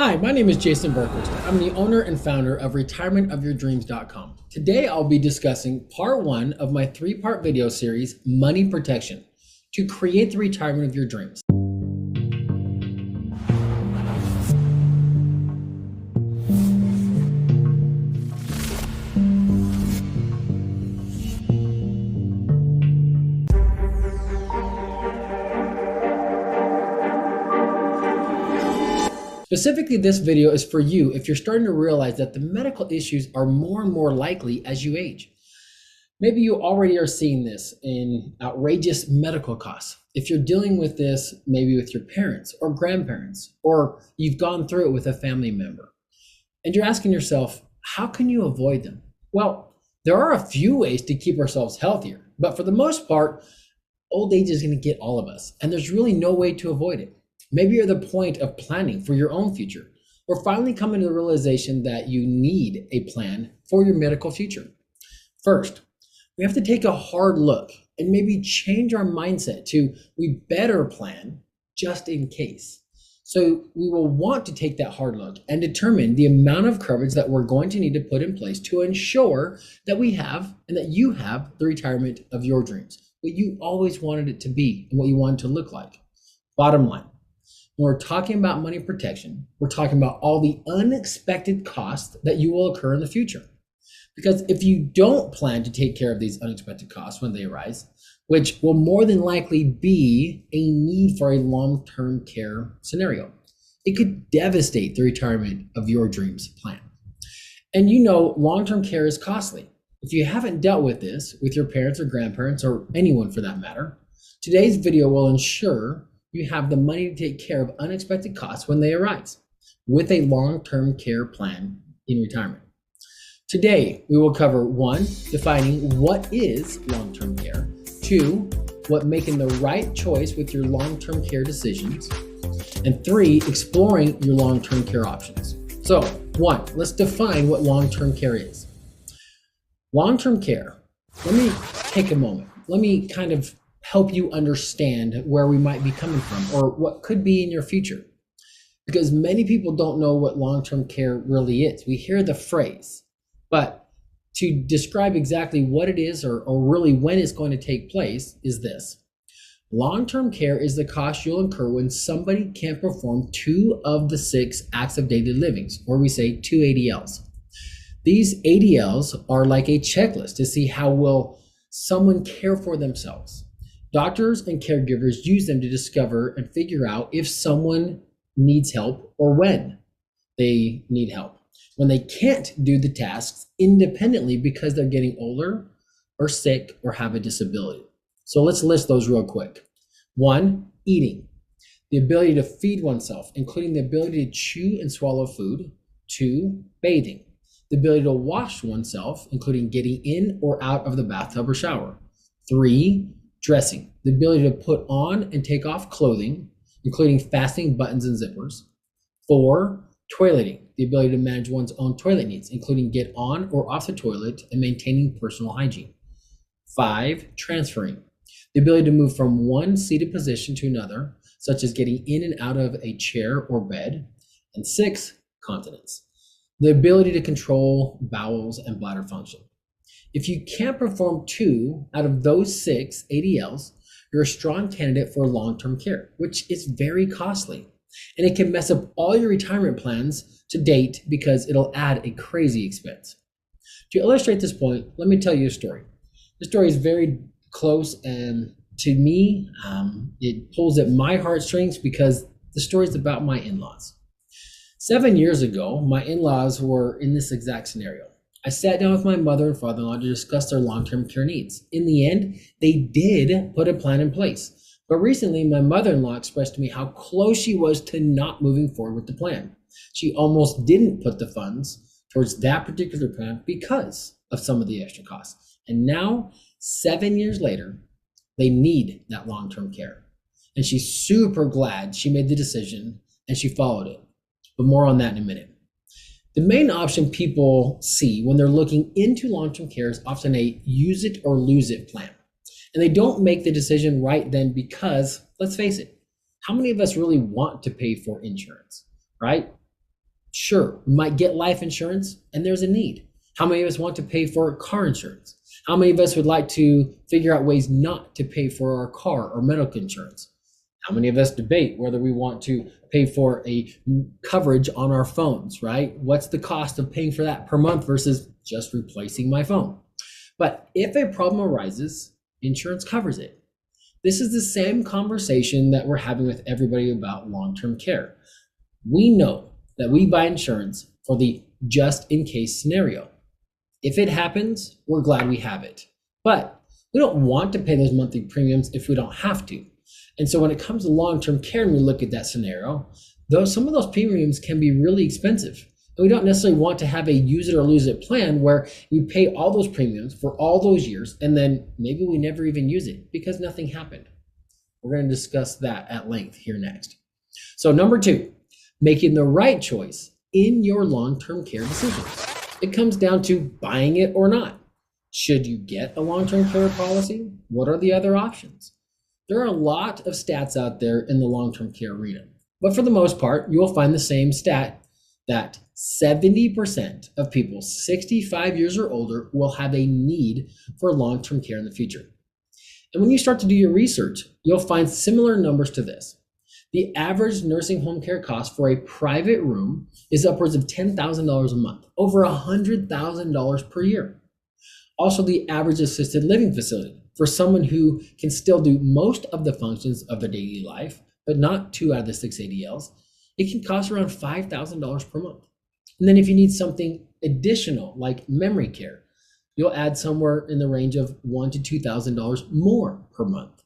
Hi, my name is Jason Bergquist. I'm the owner and founder of retirementofyourdreams.com. Today, I'll be discussing part one of my three-part video series, Money Protection, to create the retirement of your dreams. Specifically, this video is for you if you're starting to realize that the medical issues are more and more likely as you age. Maybe you already are seeing this in outrageous medical costs. If you're dealing with this, maybe with your parents or grandparents, or you've gone through it with a family member, and you're asking yourself, how can you avoid them? Well, there are a few ways to keep ourselves healthier, but for the most part, old age is going to get all of us, and there's really no way to avoid it. Maybe you're at the point of planning for your own future, or finally coming to the realization that you need a plan for your medical future. First, we have to take a hard look and maybe change our mindset to we better plan just in case. So we will want to take that hard look and determine the amount of coverage that we're going to need to put in place to ensure that we have and that you have the retirement of your dreams, what you always wanted it to be and what you want it to look like. Bottom line, when we're talking about money protection, we're talking about all the unexpected costs that you will occur in the future. Because if you don't plan to take care of these unexpected costs when they arise, which will more than likely be a need for a long-term care scenario, it could devastate the retirement of your dreams plan. And you know, long-term care is costly. If you haven't dealt with this with your parents or grandparents or anyone for that matter, today's video will ensure you have the money to take care of unexpected costs when they arise with a long-term care plan in retirement. Today, we will cover 1, defining what is long-term care, 2, what making the right choice with your long-term care decisions, and 3, exploring your long-term care options. So 1, let's define what long-term care is. Long-term care, let me take a moment. Let me kind of help you understand where we might be coming from or what could be in your future. Because many people don't know what long-term care really is. We hear the phrase, but to describe exactly what it is or really when it's going to take place is this. Long-term care is the cost you'll incur when somebody can't perform 2 of the 6 acts of daily livings, or we say 2 ADLs. These ADLs are like a checklist to see how will someone care for themselves. Doctors and caregivers use them to discover and figure out if someone needs help or when they need help. When they can't do the tasks independently because they're getting older or sick or have a disability. So let's list those real quick. 1, eating. The ability to feed oneself, including the ability to chew and swallow food. 2, bathing. The ability to wash oneself, including getting in or out of the bathtub or shower. 3, dressing. The ability to put on and take off clothing, including fastening buttons and zippers. 4, toileting. The ability to manage one's own toilet needs, including get on or off the toilet and maintaining personal hygiene. 5, transferring. The ability to move from one seated position to another, such as getting in and out of a chair or bed. And 6, continence. The ability to control bowels and bladder function. If you can't perform 2 out of those 6 ADLs, you're a strong candidate for long-term care, which is very costly. And it can mess up all your retirement plans to date because it'll add a crazy expense. To illustrate this point, let me tell you a story. This story is very close and to me, it pulls at my heartstrings because the story is about my in-laws. 7 years ago, my in-laws were in this exact scenario. I sat down with my mother and father-in-law to discuss their long-term care needs. In the end, they did put a plan in place. But recently, my mother-in-law expressed to me how close she was to not moving forward with the plan. She almost didn't put the funds towards that particular plan because of some of the extra costs. And now, 7 years later, they need that long-term care. And she's super glad she made the decision and she followed it. But more on that in a minute. The main option people see when they're looking into long-term care is often a use it or lose it plan. And they don't make the decision right then because, let's face it, how many of us really want to pay for insurance, right? Sure, might get life insurance and there's a need. How many of us want to pay for car insurance? How many of us would like to figure out ways not to pay for our car or medical insurance? How many of us debate whether we want to pay for a coverage on our phones, right? What's the cost of paying for that per month versus just replacing my phone? But if a problem arises, insurance covers it. This is the same conversation that we're having with everybody about long-term care. We know that we buy insurance for the just in case scenario. If it happens, we're glad we have it. But we don't want to pay those monthly premiums if we don't have to. And so when it comes to long-term care and we look at that scenario, some of those premiums can be really expensive. And we don't necessarily want to have a use it or lose it plan where we pay all those premiums for all those years and then maybe we never even use it because nothing happened. We're going to discuss that at length here next. So number 2, making the right choice in your long-term care decisions. It comes down to buying it or not. Should you get a long-term care policy? What are the other options? There are a lot of stats out there in the long-term care arena, but for the most part, you will find the same stat that 70% of people 65 years or older will have a need for long-term care in the future. And when you start to do your research, you'll find similar numbers to this. The average nursing home care cost for a private room is upwards of $10,000 a month, over $100,000 per year. Also, the average assisted living facility for someone who can still do most of the functions of their daily life, but not 2 out of the 6 ADLs, it can cost around $5,000 per month. And then if you need something additional like memory care, you'll add somewhere in the range of $1,000 to $2,000 more per month.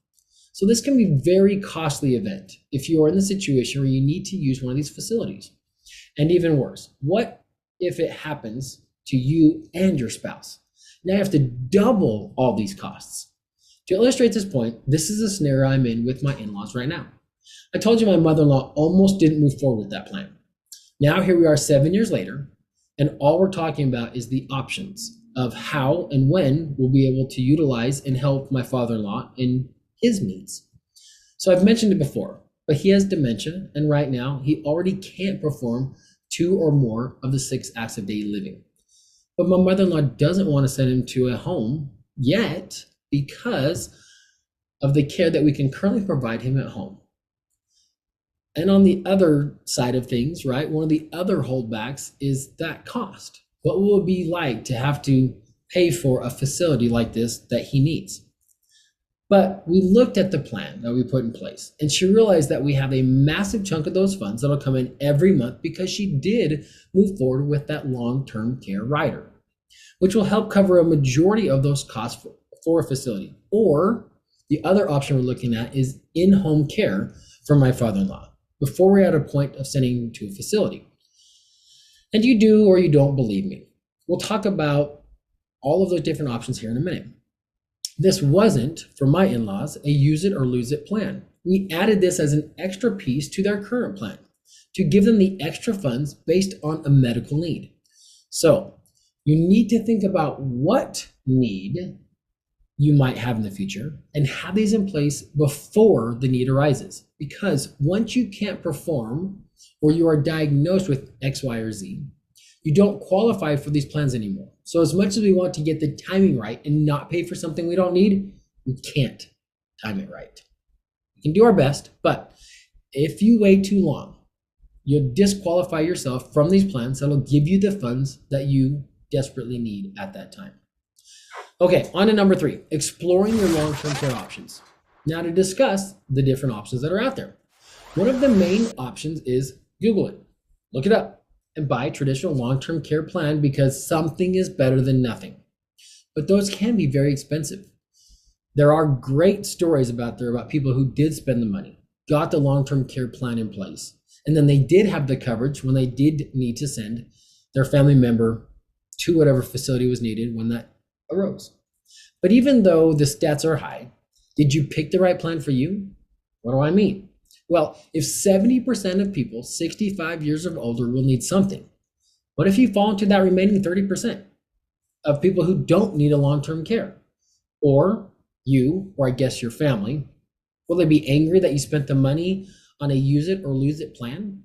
So this can be a very costly event if you are in the situation where you need to use one of these facilities. And even worse, what if it happens to you and your spouse? Now you have to double all these costs. To illustrate this point, this is a scenario I'm in with my in-laws right now. I told you my mother-in-law almost didn't move forward with that plan. Now here we are 7 years later, and all we're talking about is the options of how and when we'll be able to utilize and help my father-in-law in his needs. So I've mentioned it before, but he has dementia, and right now he already can't perform 2 or more of the 6 acts of daily living. But my mother-in-law doesn't want to send him to a home yet because of the care that we can currently provide him at home. And on the other side of things, right, one of the other holdbacks is that cost. What will it be like to have to pay for a facility like this that he needs? But we looked at the plan that we put in place, and she realized that we have a massive chunk of those funds that'll come in every month because she did move forward with that long-term care rider, which will help cover a majority of those costs for a facility. Or the other option we're looking at is in-home care for my father-in-law before we're at a point of sending him to a facility. And you do or you don't believe me. We'll talk about all of those different options here in a minute. This wasn't, for my in-laws, a use it or lose it plan. We added this as an extra piece to their current plan to give them the extra funds based on a medical need. So you need to think about what need you might have in the future and have these in place before the need arises. Because once you can't perform or you are diagnosed with X, Y, or Z, you don't qualify for these plans anymore. So as much as we want to get the timing right and not pay for something we don't need, we can't time it right. We can do our best, but if you wait too long, you'll disqualify yourself from these plans that'll give you the funds that you desperately need at that time. Okay, on to number 3, exploring your long-term care options. Now to discuss the different options that are out there. One of the main options is Google it, look it up, and buy a traditional long-term care plan because something is better than nothing. But those can be very expensive. There are great stories about people who did spend the money, got the long-term care plan in place, and then they did have the coverage when they did need to send their family member to whatever facility was needed when that arose. But even though the stats are high, did you pick the right plan for you? What do I mean? Well, if 70% of people 65 years or older will need something, what if you fall into that remaining 30% of people who don't need a long-term care? Or you, or I guess your family, will they be angry that you spent the money on a use it or lose it plan?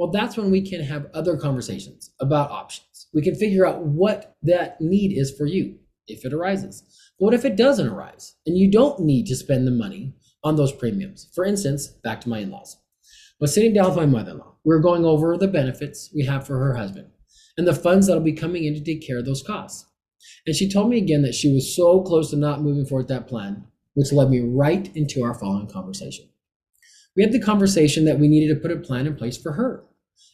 Well, that's when we can have other conversations about options. We can figure out what that need is for you if it arises. But what if it doesn't arise and you don't need to spend the money on those premiums? For instance, back to my in-laws. I was sitting down with my mother-in-law. We were going over the benefits we have for her husband and the funds that'll be coming in to take care of those costs. And she told me again that she was so close to not moving forward with that plan, which led me right into our following conversation. We had the conversation that we needed to put a plan in place for her.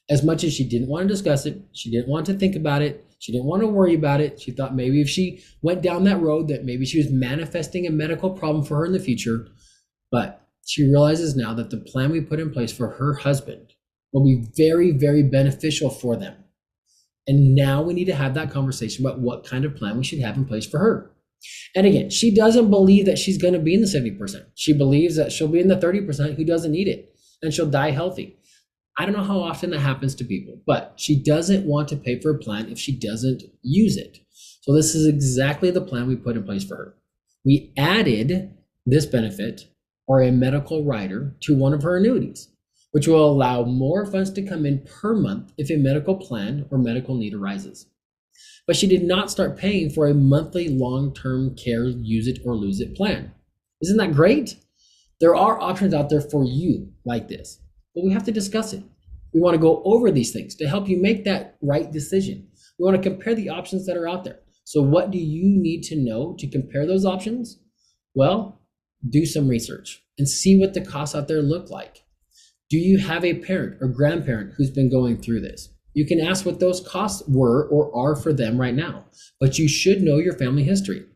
As much as she didn't want to discuss it, she didn't want to think about it, she didn't want to worry about it. She thought maybe if she went down that road that maybe she was manifesting a medical problem for her in the future. But she realizes now that the plan we put in place for her husband will be very, very beneficial for them. And now we need to have that conversation about what kind of plan we should have in place for her. And again, she doesn't believe that she's going to be in the 70%. She believes that she'll be in the 30% who doesn't need it and she'll die healthy. I don't know how often that happens to people, but she doesn't want to pay for a plan if she doesn't use it. So this is exactly the plan we put in place for her. We added this benefit or a medical rider to one of her annuities, which will allow more funds to come in per month if a medical plan or medical need arises. But she did not start paying for a monthly long-term care use it or lose it plan. Isn't that great? There are options out there for you like this, but we have to discuss it. We want to go over these things to help you make that right decision. We want to compare the options that are out there. So what do you need to know to compare those options? Well, do some research and see what the costs out there look like. Do you have a parent or grandparent who's been going through this? You can ask what those costs were or are for them right now, but you should know your family history.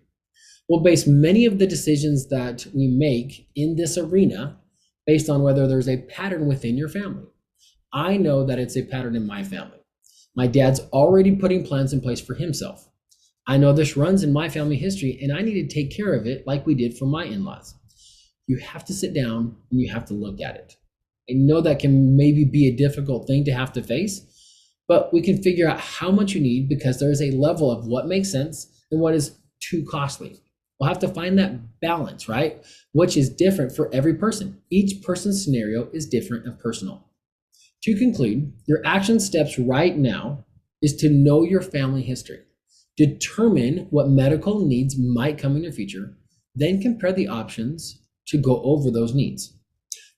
We'll base many of the decisions that we make in this arena based on whether there's a pattern within your family. I know that it's a pattern in my family. My dad's already putting plans in place for himself. I know this runs in my family history and I need to take care of it like we did for my in-laws. You have to sit down and you have to look at it. I know that can maybe be a difficult thing to have to face, but we can figure out how much you need because there is a level of what makes sense and what is too costly. We'll have to find that balance, right? Which is different for every person. Each person's scenario is different and personal. To conclude, your action steps right now is to know your family history, determine what medical needs might come in your future, then compare the options to go over those needs.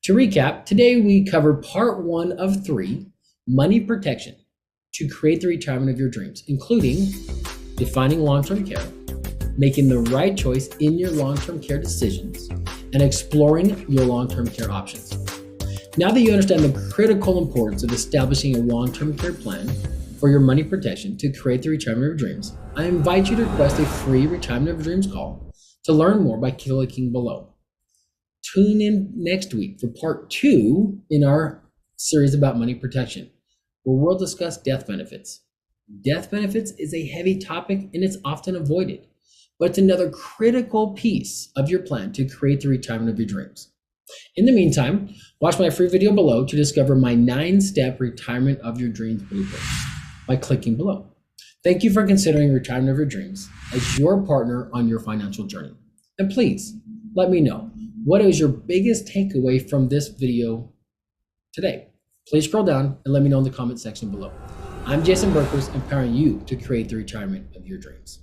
To recap, today we covered part 1 of 3, money protection to create the retirement of your dreams, including defining long-term care, making the right choice in your long-term care decisions, and exploring your long-term care options. Now that you understand the critical importance of establishing a long-term care plan for your money protection to create the retirement of your dreams, I invite you to request a free Retirement of Your Dreams call to learn more by clicking below. Tune in next week for part 2 in our series about money protection, where we'll discuss death benefits. Death benefits is a heavy topic and it's often avoided, but it's another critical piece of your plan to create the retirement of your dreams. In the meantime, watch my free video below to discover my 9-step retirement of your dreams blueprint by clicking below. Thank you for considering retirement of your dreams as your partner on your financial journey. And please let me know, what is your biggest takeaway from this video today? Please scroll down and let me know in the comment section below. I'm Jason Bergquist, empowering you to create the retirement of your dreams.